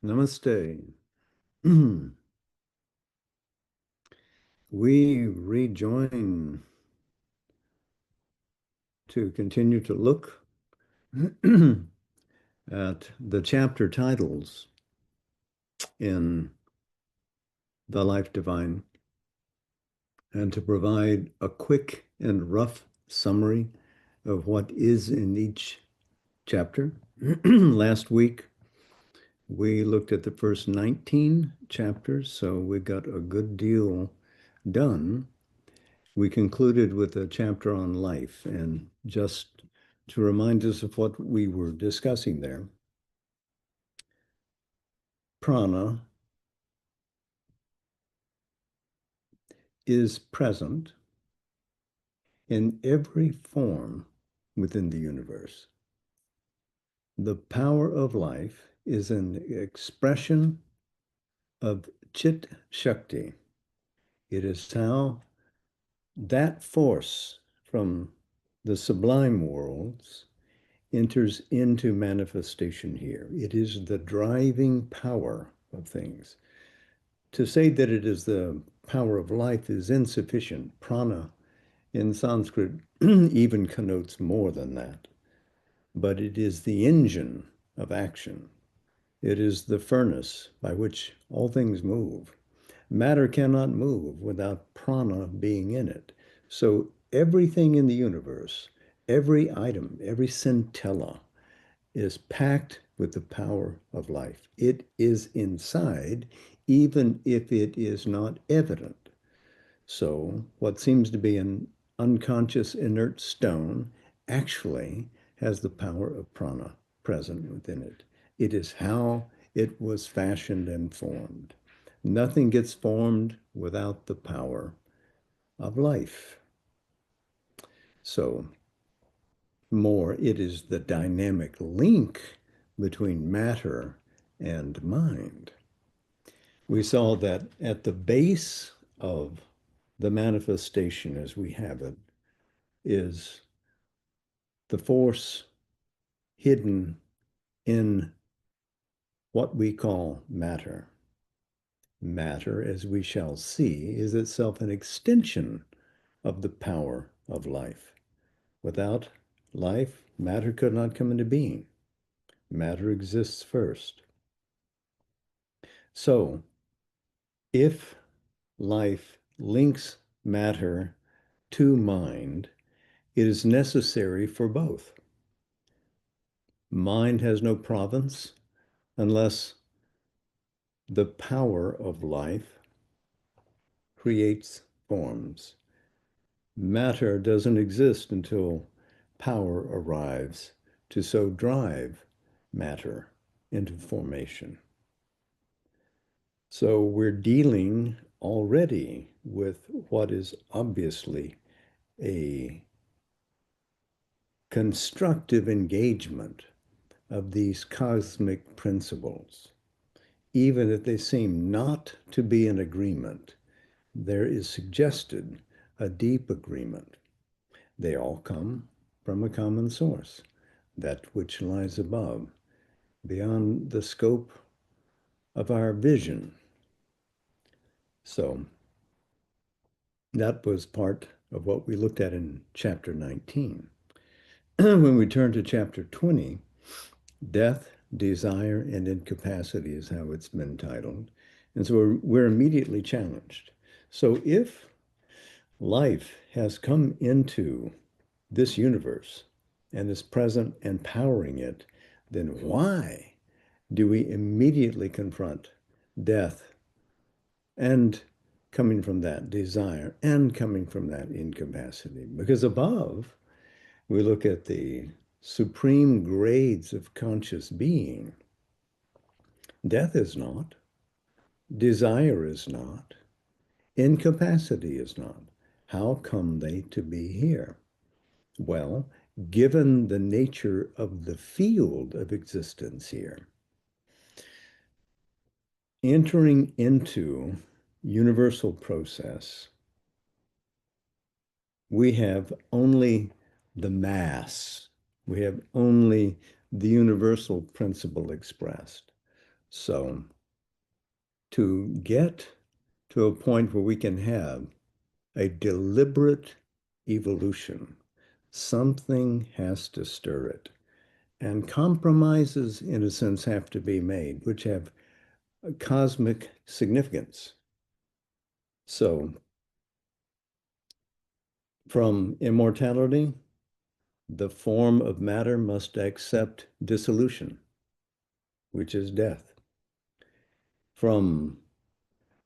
Namaste. We rejoin to continue to look at the chapter titles in The Life Divine and to provide a quick and rough summary of what is in each chapter. Last week, we looked at the first 19 chapters, so we got a good deal done. We concluded with a chapter on life, and just to remind us of what we were discussing there, prana is present in every form within the universe. The power of life is an expression of Chit Shakti. It is how that force from the sublime worlds enters into manifestation here. It is the driving power of things. To say that it is the power of life is insufficient. Prana in Sanskrit even connotes more than that. But it is the engine of action. It is the furnace by which all things move. Matter cannot move without prana being in it. So everything in the universe, every item, every scintilla is packed with the power of life. It is inside, even if it is not evident. So what seems to be an unconscious inert stone actually has the power of prana present within it. It is how it was fashioned and formed. Nothing gets formed without the power of life. So more, it is the dynamic link between matter and mind. We saw that at the base of the manifestation as we have it is the force hidden in what we call matter. Matter, as we shall see, is itself an extension of the power of life. Without life, matter could not come into being. Matter exists first. So, if life links matter to mind, it is necessary for both. Mind has no province unless the power of life creates forms. Matter doesn't exist until power arrives to so drive matter into formation. So we're dealing already with what is obviously a constructive engagement of these cosmic principles. Even if they seem not to be in agreement, there is suggested a deep agreement. They all come from a common source, that which lies above, beyond the scope of our vision. So that was part of what we looked at in chapter 19. When we turn to chapter 20, Death, Desire, and Incapacity is how it's been titled. And so we're immediately challenged. So if life has come into this universe and is present and powering it, then why do we immediately confront death and coming from that desire and coming from that incapacity? Because above, we look at the supreme grades of conscious being. Death is not, desire is not, incapacity is not. How come they to be here? Well, given the nature of the field of existence here, entering into universal process, we have only the mass. We have only the universal principle expressed. So to get to a point where we can have a deliberate evolution, something has to stir it. And compromises, in a sense, have to be made, which have a cosmic significance. So, from immortality, the form of matter must accept dissolution, which is death. From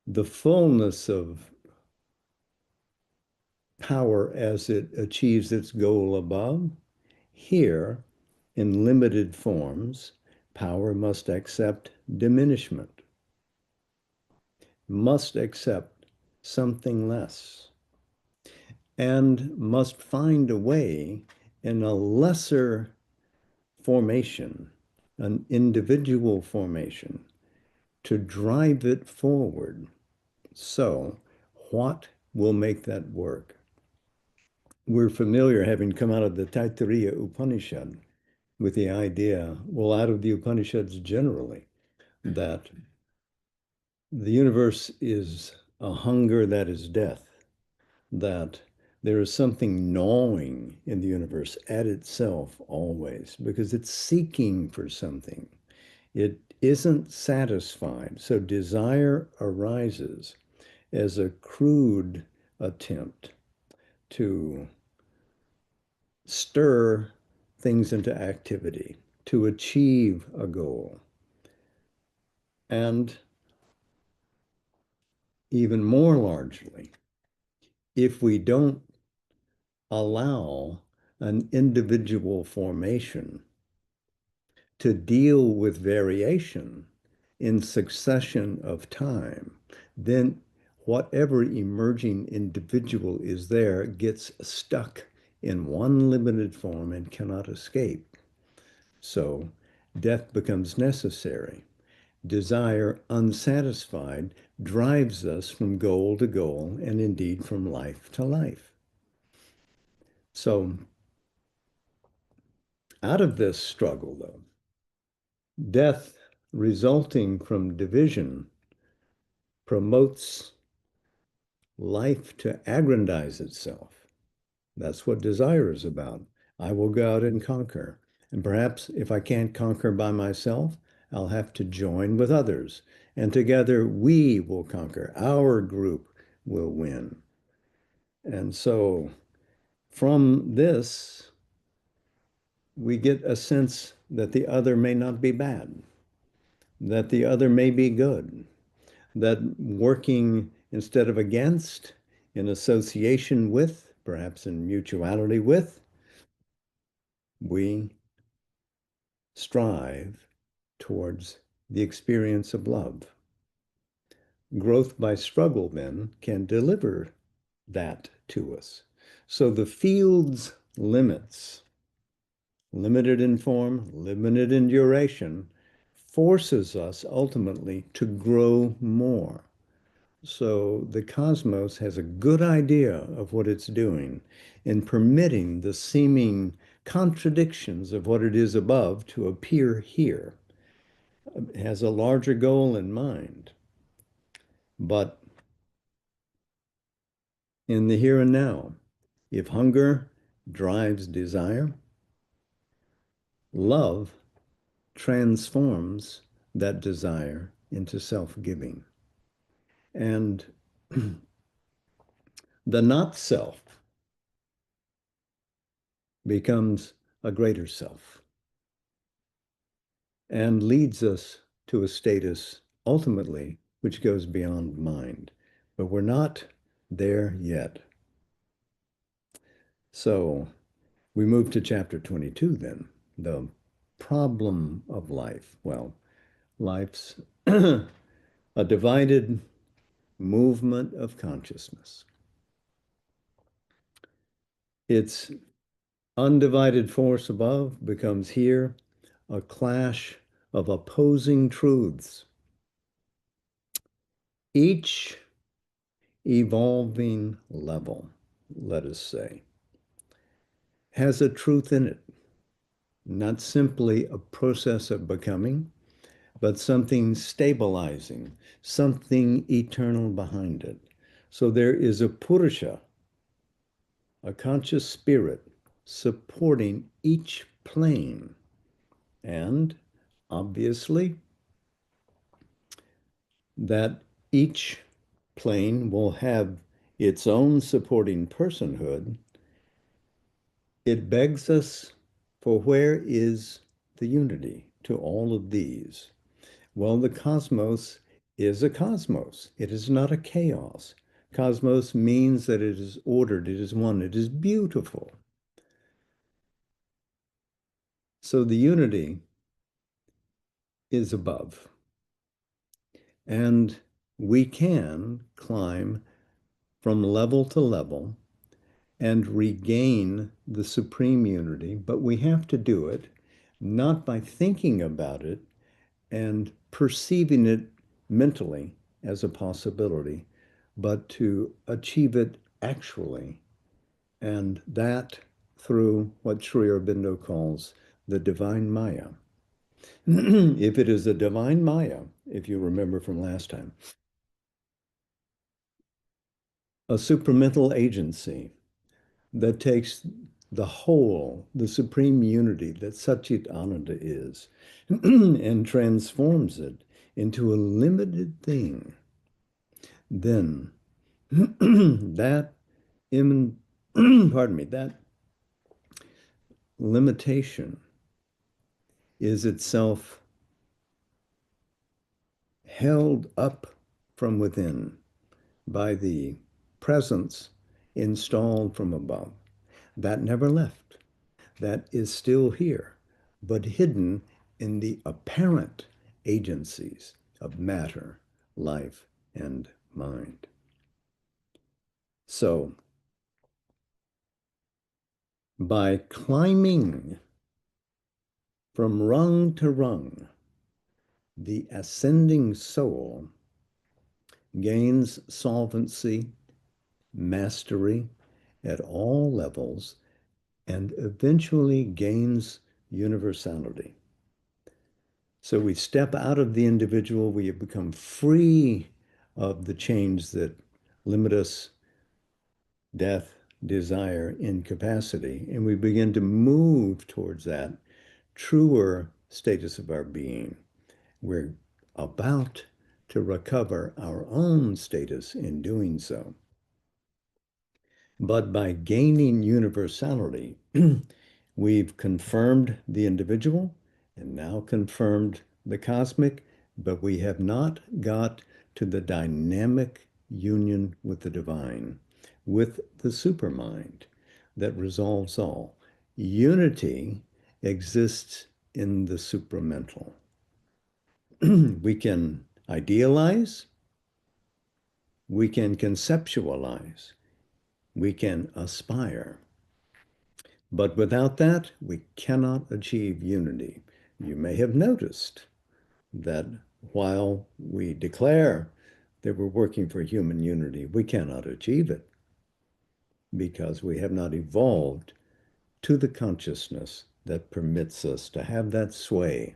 the fullness of power as it achieves its goal above, here, in limited forms, power must accept diminishment, must accept something less, and must find a way in a lesser formation, an individual formation, to drive it forward. So, what will make that work? We're familiar, having come out of the Taittiriya Upanishad, with the idea, well, out of the Upanishads generally, that the universe is a hunger that is death, that there is something gnawing in the universe at itself always, because it's seeking for something. It isn't satisfied. So desire arises as a crude attempt to stir things into activity, to achieve a goal. And even more largely, if we don't allow an individual formation to deal with variation in succession of time, then whatever emerging individual is there gets stuck in one limited form and cannot escape. So death becomes necessary. Desire unsatisfied drives us from goal to goal and indeed from life to life. So out of this struggle, though, death resulting from division promotes life to aggrandize itself. That's what desire is about. I will go out and conquer. And perhaps if I can't conquer by myself, I'll have to join with others. And together we will conquer. Our group will win. And so from this, we get a sense that the other may not be bad, that the other may be good, that working instead of against, in association with, perhaps in mutuality with, we strive towards the experience of love. Growth by struggle, then, can deliver that to us. So the field's limits, limited in form, limited in duration, forces us ultimately to grow more. So the cosmos has a good idea of what it's doing in permitting the seeming contradictions of what it is above to appear here. It has a larger goal in mind. But in the here and now, if hunger drives desire, love transforms that desire into self-giving. And the not self becomes a greater self and leads us to a status ultimately which goes beyond mind. But we're not there yet. So we move to chapter 22 then, the problem of life. Well, life's a divided movement of consciousness. Its undivided force above becomes here a clash of opposing truths, each evolving level, let us say, has a truth in it, not simply a process of becoming, but something stabilizing, something eternal behind it. So there is a Purusha, a conscious spirit, supporting each plane. And obviously, that each plane will have its own supporting personhood. It begs us for where is the unity to all of these? Well, the cosmos is a cosmos. It is not a chaos. Cosmos means that it is ordered, it is one, it is beautiful. So the unity is above. And we can climb from level to level and regain the supreme unity, but we have to do it not by thinking about it and perceiving it mentally as a possibility, but to achieve it actually. And that through what Sri Aurobindo calls the divine Maya. If it is a divine Maya, if you remember from last time, a supramental agency that takes the whole, the supreme unity that Satchit Ananda is, and transforms it into a limited thing, then that pardon me, that limitation is itself held up from within by the presence installed from above. That never left. That is still here, but hidden in the apparent agencies of matter, life, and mind. So, by climbing from rung to rung, the ascending soul gains solvency, mastery at all levels, and eventually gains universality. So we step out of the individual, we have become free of the chains that limit us, death, desire, incapacity, and we begin to move towards that truer status of our being. We're about to recover our own status in doing so. But by gaining universality, we've confirmed the individual and now confirmed the cosmic, but we have not got to the dynamic union with the divine, with the supermind that resolves all. Unity exists in the supramental. We can idealize, we can conceptualize, we can aspire. But without that, we cannot achieve unity. You may have noticed that while we declare that we're working for human unity, we cannot achieve it because we have not evolved to the consciousness that permits us to have that sway.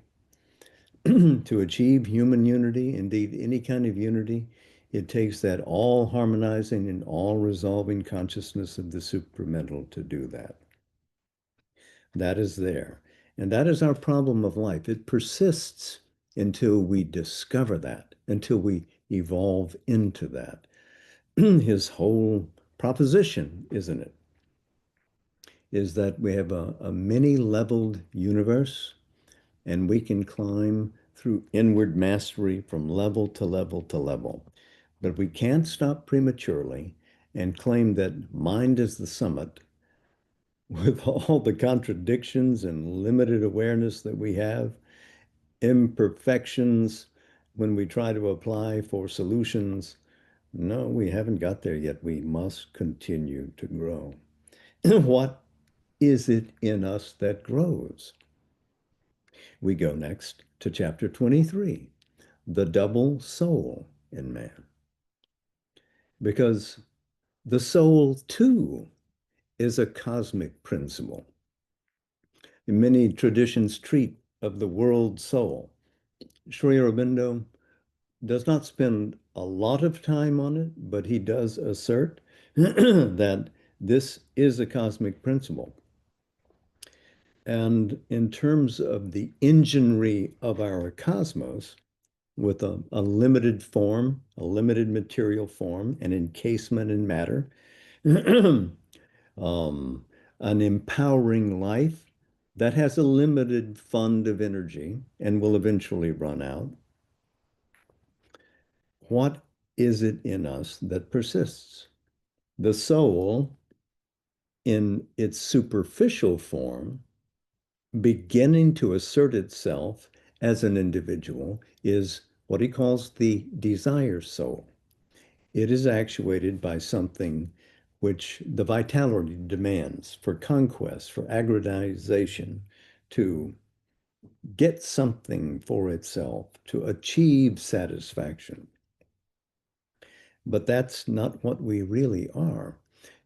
To achieve human unity, indeed any kind of unity, it takes that all harmonizing and all resolving consciousness of the supramental to do that. That is there. And that is our problem of life. It persists until we discover that, until we evolve into that. His whole proposition, isn't it, is that we have a many-leveled universe and we can climb through inward mastery from level to level to level. But we can't stop prematurely and claim that mind is the summit with all the contradictions and limited awareness that we have, imperfections when we try to apply for solutions. No, we haven't got there yet. We must continue to grow. What is it in us that grows? We go next to chapter 23, the double soul in man. Because the soul, too, is a cosmic principle. Many traditions treat of the world soul Sri Aurobindo does not spend a lot of time on it, but he does assert that this is a cosmic principle. And in terms of the enginery of our cosmos, with a limited form, a limited material form, an encasement in matter, um, an empowering life that has a limited fund of energy and will eventually run out. What is it in us that persists? The soul, in its superficial form, beginning to assert itself as an individual, is what he calls the desire soul. It is actuated by something which the vitality demands for conquest, for aggrandization, to get something for itself, to achieve satisfaction. But that's not what we really are.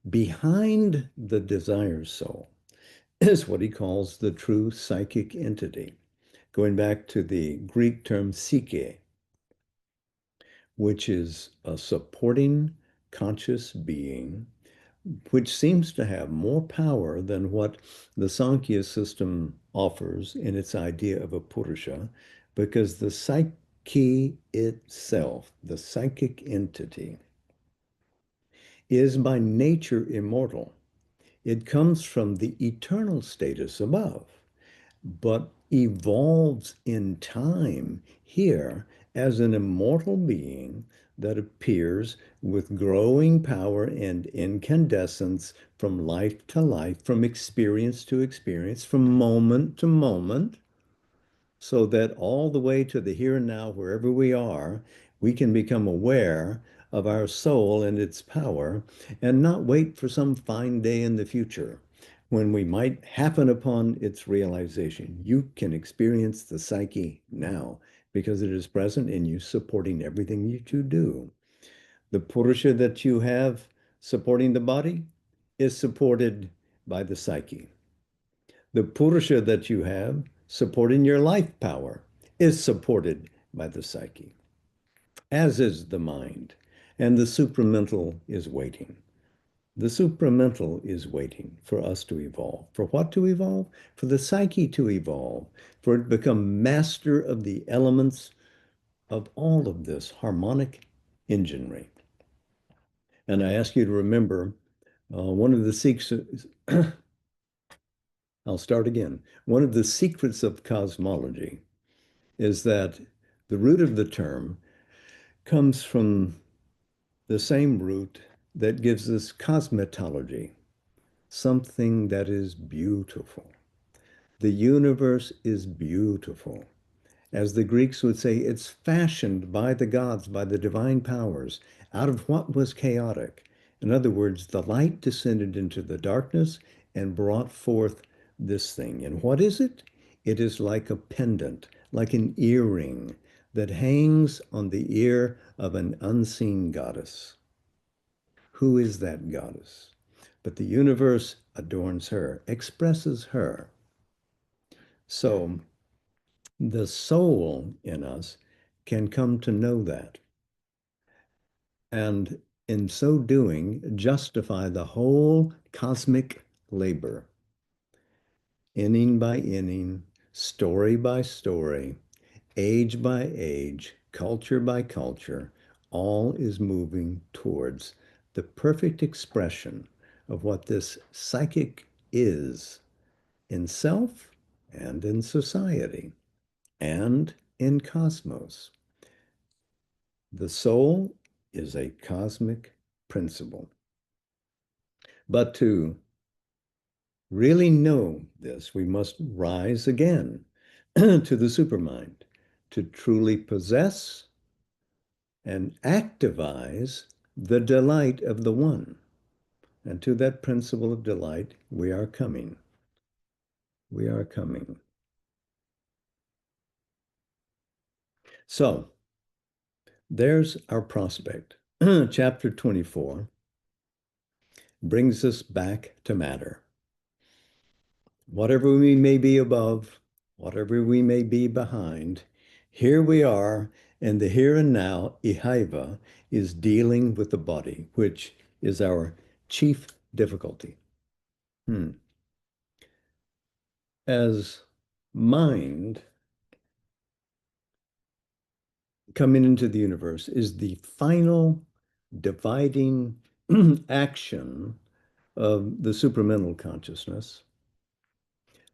Behind the desire soul is what he calls the true psychic entity, going back to the Greek term psyche, which is a supporting conscious being, which seems to have more power than what the Sankhya system offers in its idea of a Purusha, because the psyche itself, the psychic entity, is by nature immortal. It comes from the eternal status above, but evolves in time here as an immortal being that appears with growing power and incandescence from life to life, from experience to experience, from moment to moment, so that all the way to the here and now, wherever we are, we can become aware of our soul and its power and not wait for some fine day in the future when we might happen upon its realization. You can experience the psyche now because it is present in you, supporting everything you do. The Purusha that you have supporting the body is supported by the psyche. The Purusha that you have supporting your life power is supported by the psyche, as is the mind. And the supramental is waiting. The supramental is waiting for us to evolve. For what to evolve? For the psyche to evolve, for it to become master of the elements of all of this harmonic enginery. And I ask you to remember one of the secrets, I'll start again. One of the secrets of cosmology is that the root of the term comes from the same root that gives us cosmetology, something that is beautiful. The universe is beautiful. As the Greeks would say, it's fashioned by the gods, by the divine powers, out of what was chaotic. In other words, the light descended into the darkness and brought forth this thing. And what is it? It is like a pendant, like an earring that hangs on the ear of an unseen goddess. Who is that goddess? But the universe adorns her, expresses her. So the soul in us can come to know that. And in so doing, justify the whole cosmic labor, inning by inning, story by story, age by age, culture by culture, all is moving towards the perfect expression of what this psychic is in self and in society and in cosmos. The soul is a cosmic principle. But to really know this, we must rise again to the supermind, to truly possess and activize the delight of the one. And to that principle of delight, we are coming. We are coming. So there's our prospect. Chapter 24 brings us back to matter. Whatever we may be above, whatever we may be behind, Here we are, and the here and now, ihaiva, is dealing with the body, which is our chief difficulty. As mind coming into the universe is the final dividing action of the supramental consciousness,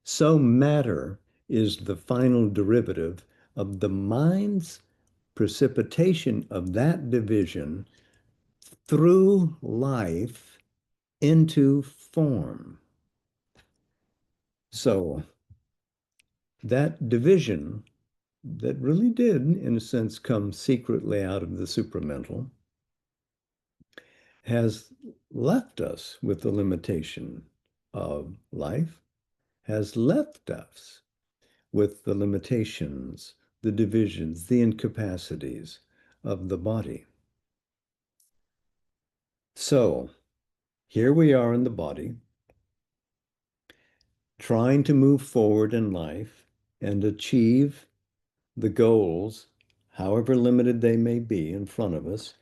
so matter is the final derivative of the mind's precipitation of that division through life into form. So that division that really did, in a sense, come secretly out of the supramental has left us with the limitation of life, has left us with the limitations, the divisions, the incapacities of the body. So here we are in the body, trying to move forward in life and achieve the goals, however limited they may be in front of us.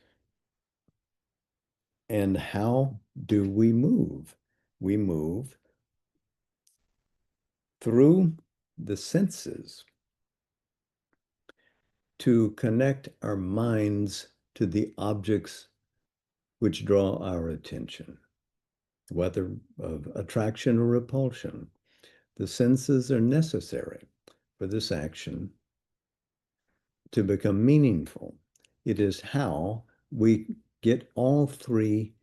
And how do we move? We move through the senses to connect our minds to the objects which draw our attention, whether of attraction or repulsion. The senses are necessary for this action to become meaningful. It is how we get all three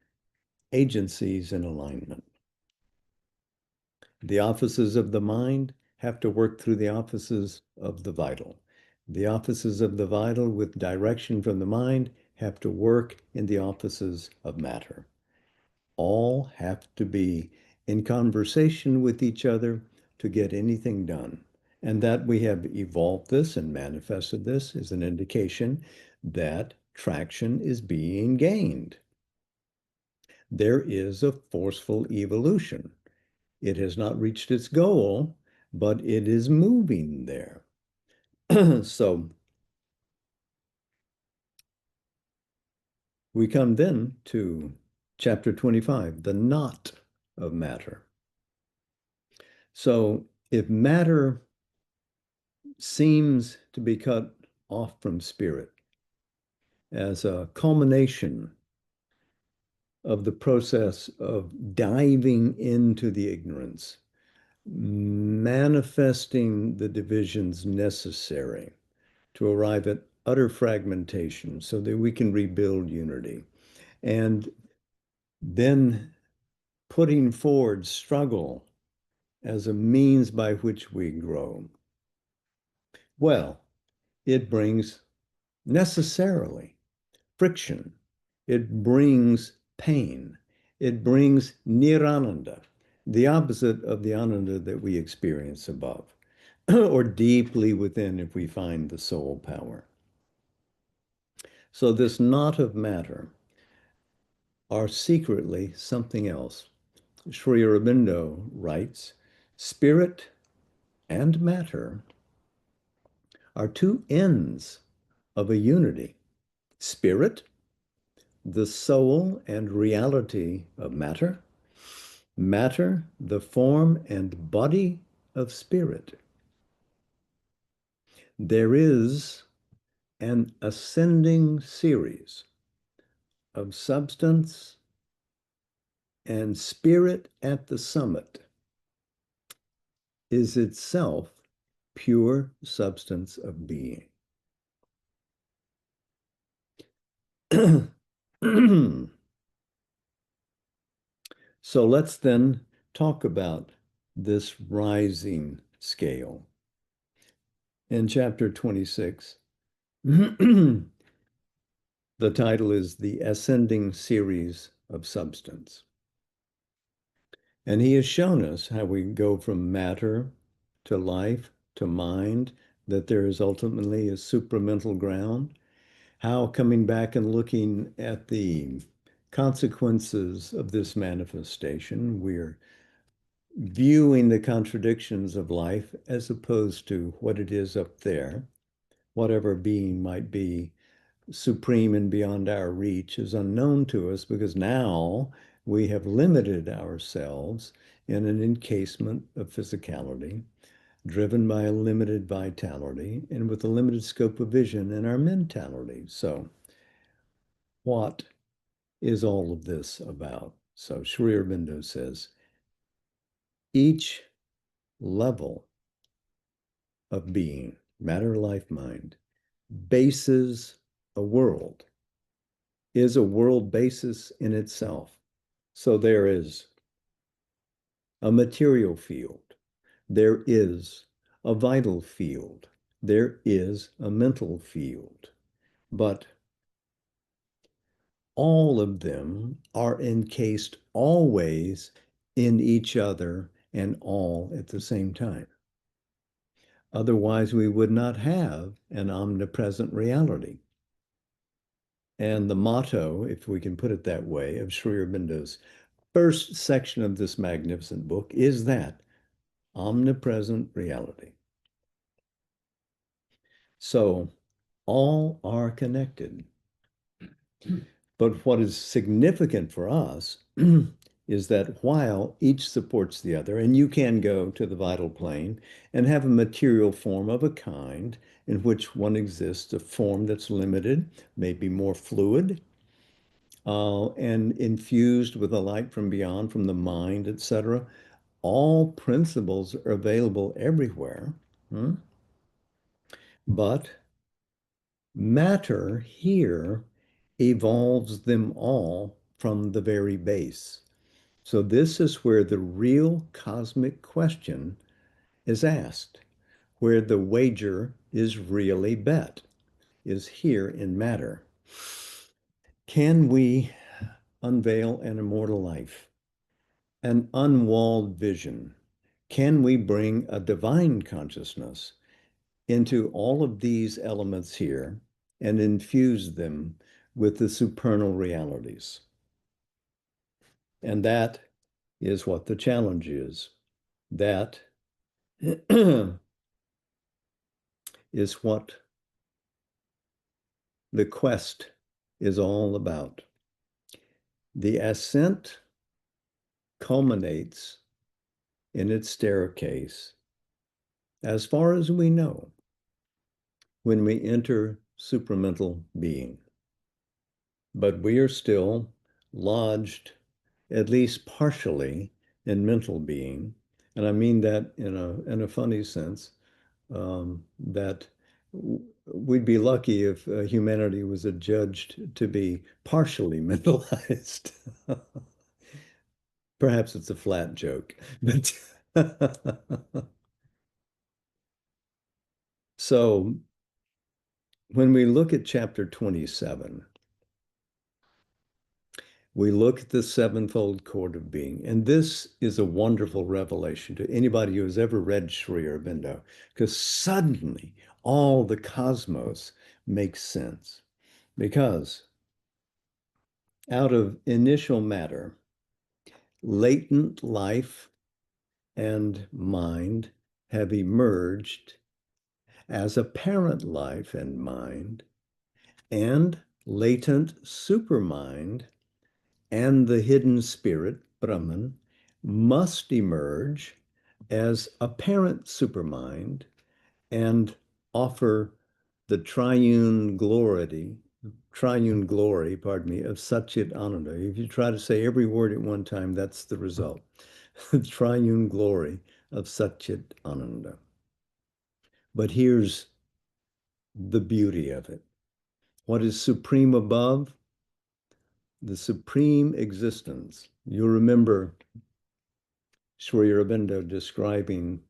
agencies in alignment. The offices of the mind have to work through the offices of the vital. The offices of the vital, with direction from the mind, have to work in the offices of matter. All have to be in conversation with each other to get anything done. And that we have evolved this and manifested this is an indication that traction is being gained. There is a forceful evolution. It has not reached its goal, but it is moving there. So we come then to chapter 25, the knot of matter. So if matter seems to be cut off from spirit as a culmination of the process of diving into the ignorance, manifesting the divisions necessary to arrive at utter fragmentation so that we can rebuild unity. And then putting forward struggle as a means by which we grow. Well, it brings necessarily friction. It brings pain. It brings nirananda, the opposite of the ananda that we experience above, or deeply within if we find the soul power. So this knot of matter are secretly something else. Sri Aurobindo writes, spirit and matter are two ends of a unity. Spirit, the soul and reality of matter. Matter, the form and body of spirit. There is an ascending series of substance and spirit at the summit is itself pure substance of being. So let's then talk about this rising scale. In chapter 26, the title is The Ascending Series of Substance. And he has shown us how we go from matter to life to mind, that there is ultimately a supramental ground, how coming back and looking at the consequences of this manifestation, we're viewing the contradictions of life as opposed to what it is up there, whatever being might be supreme and beyond our reach is unknown to us because now we have limited ourselves in an encasement of physicality, driven by a limited vitality and with a limited scope of vision in our mentality. So, what is all of this about? So, Sri Aurobindo says each level of being, matter, life, mind, bases a world, is a world basis in itself. So there is a material field, there is a vital field, there is a mental field, but all of them are encased always in each other and all at the same time. Otherwise, we would not have an omnipresent reality. And the motto, if we can put it that way, of Sri Aurobindo's first section of this magnificent book is that omnipresent reality. So all are connected. But what is significant for us is that while each supports the other, and you can go to the vital plane and have a material form of a kind in which one exists, a form that's limited, maybe more fluid, and infused with a light from beyond, from the mind, etc. All principles are available everywhere. Hmm? But matter here evolves them all from the very base. So this is where the real cosmic question is asked, where the wager is really bet, is here in matter. Can we unveil an immortal life, an unwalled vision? Can we bring a divine consciousness into all of these elements here and infuse them with the supernal realities? And that is what the challenge is. That is what the quest is all about. The ascent culminates in its staircase, as far as we know, when we enter supramental being. But we are still lodged, at least partially, in mental being. And I mean that in a funny sense, that we'd be lucky if humanity was adjudged to be partially mentalized. Perhaps it's a flat joke, but so when we look at chapter 27, we look at the sevenfold cord of being, and this is a wonderful revelation to anybody who has ever read Sri Aurobindo, because suddenly all the cosmos makes sense. Because out of initial matter, latent life and mind have emerged as apparent life and mind, and latent supermind and the hidden spirit, Brahman, must emerge as apparent supermind and offer the triune glory, pardon me, of Satchit Ananda. If you try to say every word at one time, that's the result. The triune glory of Satchit Ananda. But here's the beauty of it. What is supreme above? The supreme existence. You remember Sri Aurobindo describing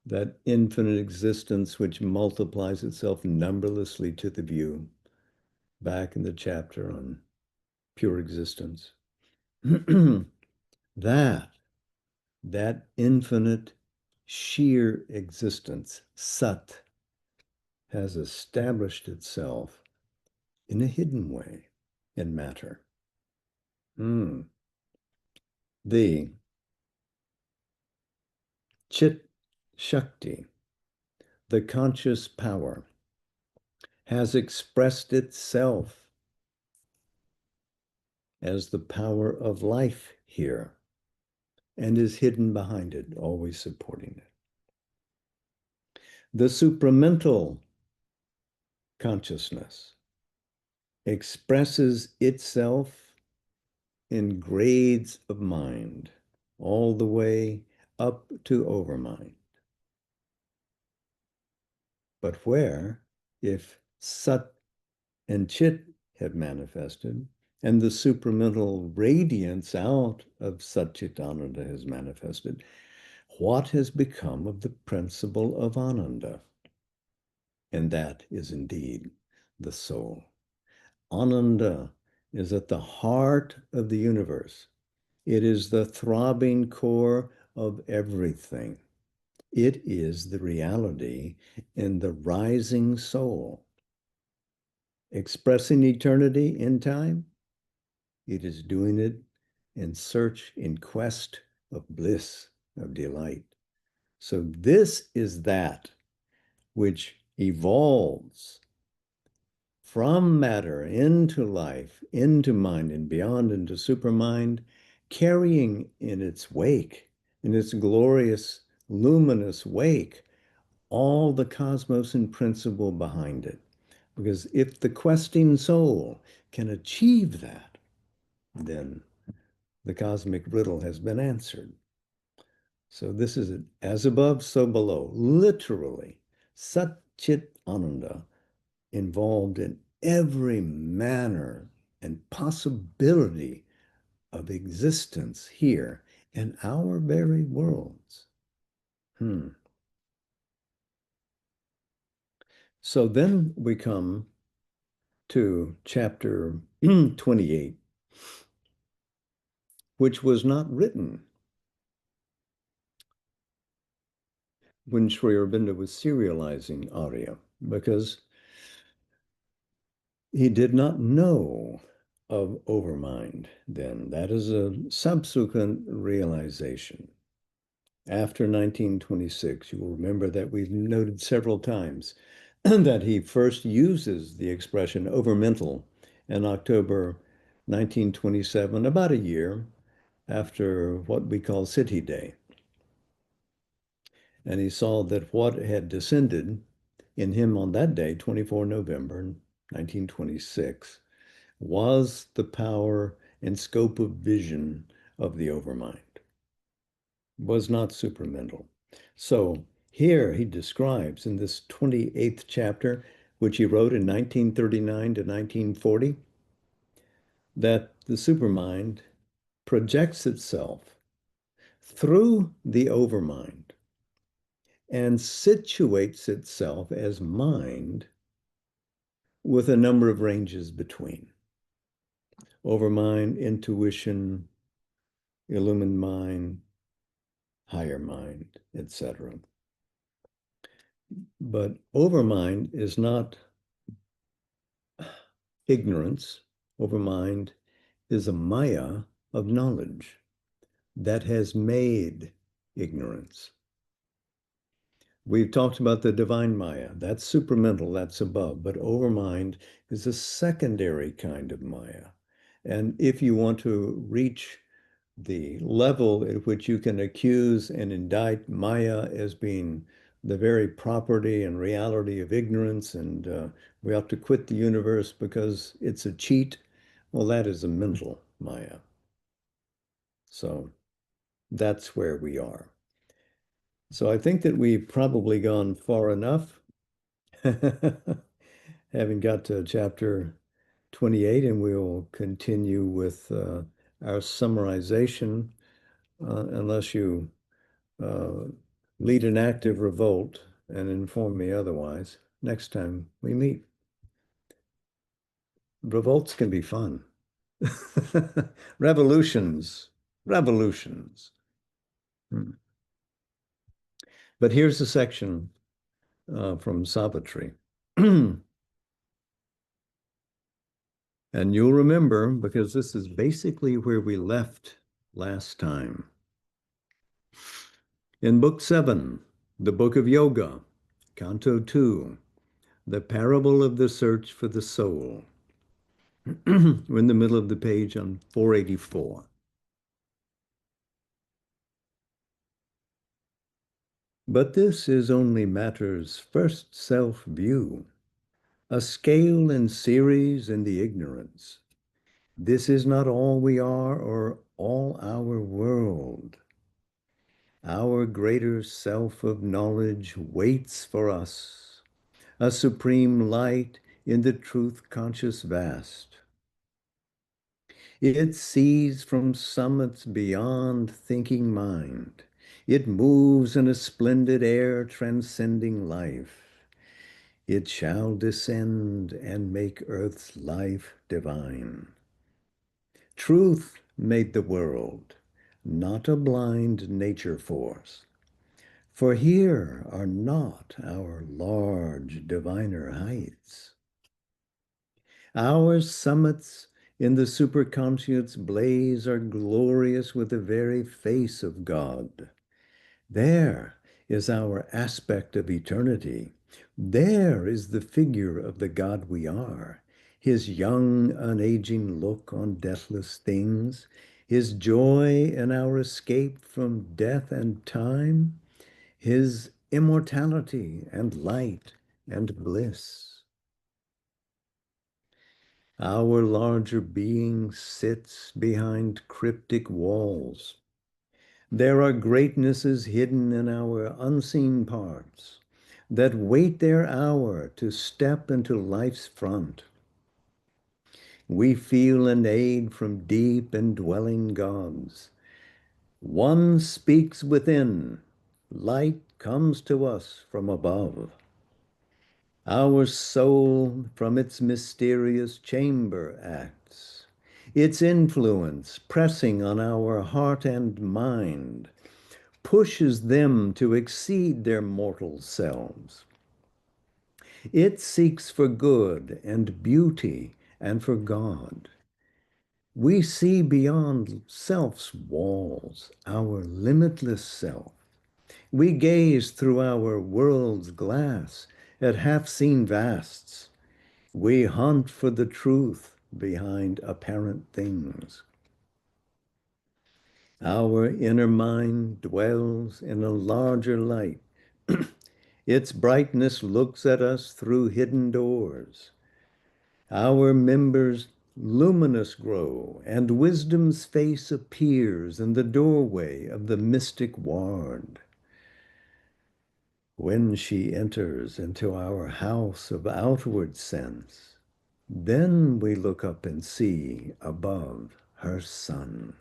that infinite existence which multiplies itself numberlessly to the view, back in the chapter on pure existence. that that infinite sheer existence, Sat, has established itself in a hidden way in matter. The Chit Shakti, the conscious power, has expressed itself as the power of life here and is hidden behind it, always supporting it. The supramental consciousness expresses itself in grades of mind, all the way up to overmind. But where, if Sat and Chit have manifested, and the supramental radiance out of Satchitananda has manifested, what has become of the principle of Ananda? And that is indeed the soul. Ananda is at the heart of the universe. It is the throbbing core of everything. It is the reality in the rising soul. Expressing eternity in time, it is doing it in search, in quest of bliss, of delight. So this is that which evolves from matter into life, into mind, and beyond into supermind, carrying in its wake, in its glorious, luminous wake, all the cosmos and principle behind it. Because if the questing soul can achieve that, then the cosmic riddle has been answered. So this is it, as above, so below, literally, Sat Chit Ananda, involved in every manner and possibility of existence here in our very worlds. So then we come to chapter 28, which was not written when Sri Aurobindo was serializing Arya, because he did not know of overmind then. That is a subsequent realization. After 1926, you will remember that we've noted several times that he first uses the expression overmental in October 1927, about a year after what we call City Day. And he saw that what had descended in him on that day, 24 November 1926, was the power and scope of vision of the overmind, was not supramental. So here he describes in this 28th chapter, which he wrote in 1939 to 1940, that the supermind projects itself through the overmind and situates itself as mind with a number of ranges between. Overmind, intuition, illumined mind, higher mind, etc. But overmind is not ignorance. Overmind is a maya of knowledge that has made ignorance. We've talked about the divine maya. That's supramental, that's above. But overmind is a secondary kind of maya. And if you want to reach the level at which you can accuse and indict maya as being the very property and reality of ignorance, and we ought to quit the universe because it's a cheat, well, that is a mental maya. So that's where we are. So I think that we've probably gone far enough, having got to chapter 28, and we'll continue with our summarization, unless you lead an active revolt and inform me otherwise next time we meet. Revolts can be fun. Revolutions, revolutions. But here's a section from Savitri. And you'll remember, because this is basically where we left last time. In Book 7, the Book of Yoga, Canto 2, The parable of the search for the soul. We're in the middle of the page on 484. But this is only matter's first self-view, a scale and series in the ignorance. This is not all we are or all our world. Our greater self of knowledge waits for us, a supreme light in the truth-conscious vast. It sees from summits beyond thinking mind. It moves in a splendid air transcending life. It shall descend and make earth's life divine. Truth made the world, not a blind nature force. For here are not our large diviner heights. Our summits in the superconscious blaze are glorious with the very face of God. There is our aspect of eternity. There is the figure of the God we are, his young, unaging look on deathless things, his joy in our escape from death and time, his immortality and light and bliss. Our larger being sits behind cryptic walls. There are greatnesses hidden in our unseen parts that wait their hour to step into life's front. We feel an aid from deep indwelling gods. One speaks within. Light comes to us from above. Our soul from its mysterious chamber acts, its influence pressing on our heart and mind, pushes them to exceed their mortal selves. It seeks for good and beauty and for God. We see beyond self's walls our limitless self. We gaze through our world's glass at half-seen vasts. We hunt for the truth behind apparent things. Our inner mind dwells in a larger light. Its brightness looks at us through hidden doors. Our members luminous grow, and wisdom's face appears in the doorway of the mystic ward. When she enters into our house of outward sense, then we look up and see above her sun.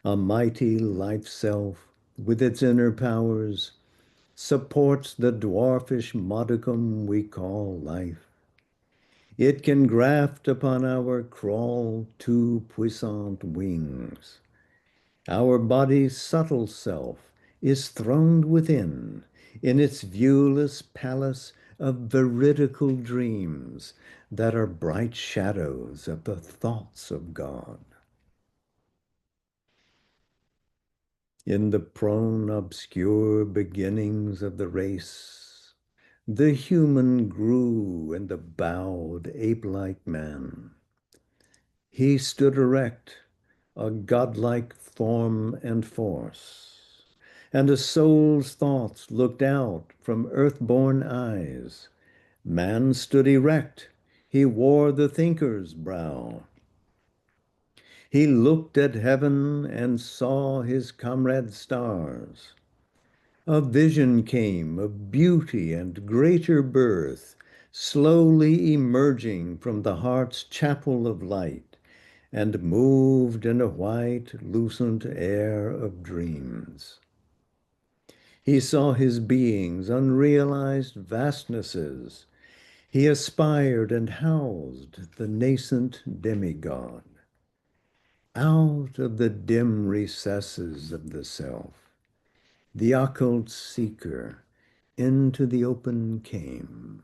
A mighty life self with its inner powers supports the dwarfish modicum we call life. It can graft upon our crawl too puissant wings. Our body's subtle self is throned within, in its viewless palace of veridical dreams that are bright shadows of the thoughts of God. In the prone, obscure beginnings of the race, the human grew in the bowed, ape-like man. He stood erect, a godlike form and force, and a soul's thoughts looked out from earth-born eyes. Man stood erect, he wore the thinker's brow. He looked at heaven and saw his comrade stars. A vision came of beauty and greater birth, slowly emerging from the heart's chapel of light, and moved in a white, lucent air of dreams. He saw his being's unrealized vastnesses. He aspired and housed the nascent demigod. Out of the dim recesses of the self, the occult seeker into the open came.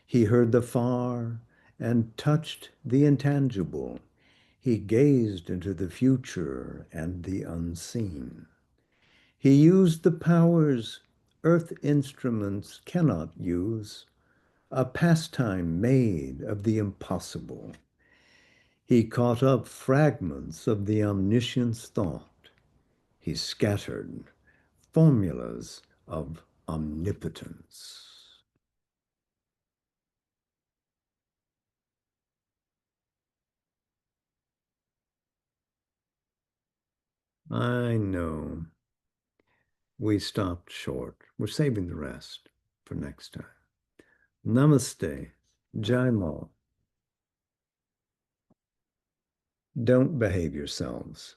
He heard the far and touched the intangible. He gazed into the future and the unseen. He used the powers earth instruments cannot use, a pastime made of the impossible. He caught up fragments of the omniscient's thought. He scattered formulas of omnipotence. I know we stopped short. We're saving the rest for next time. Namaste. Jai Ma. Don't behave yourselves.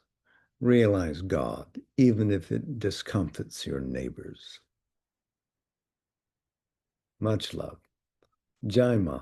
Realize God, even if it discomfits your neighbors. Much love. Jai Ma.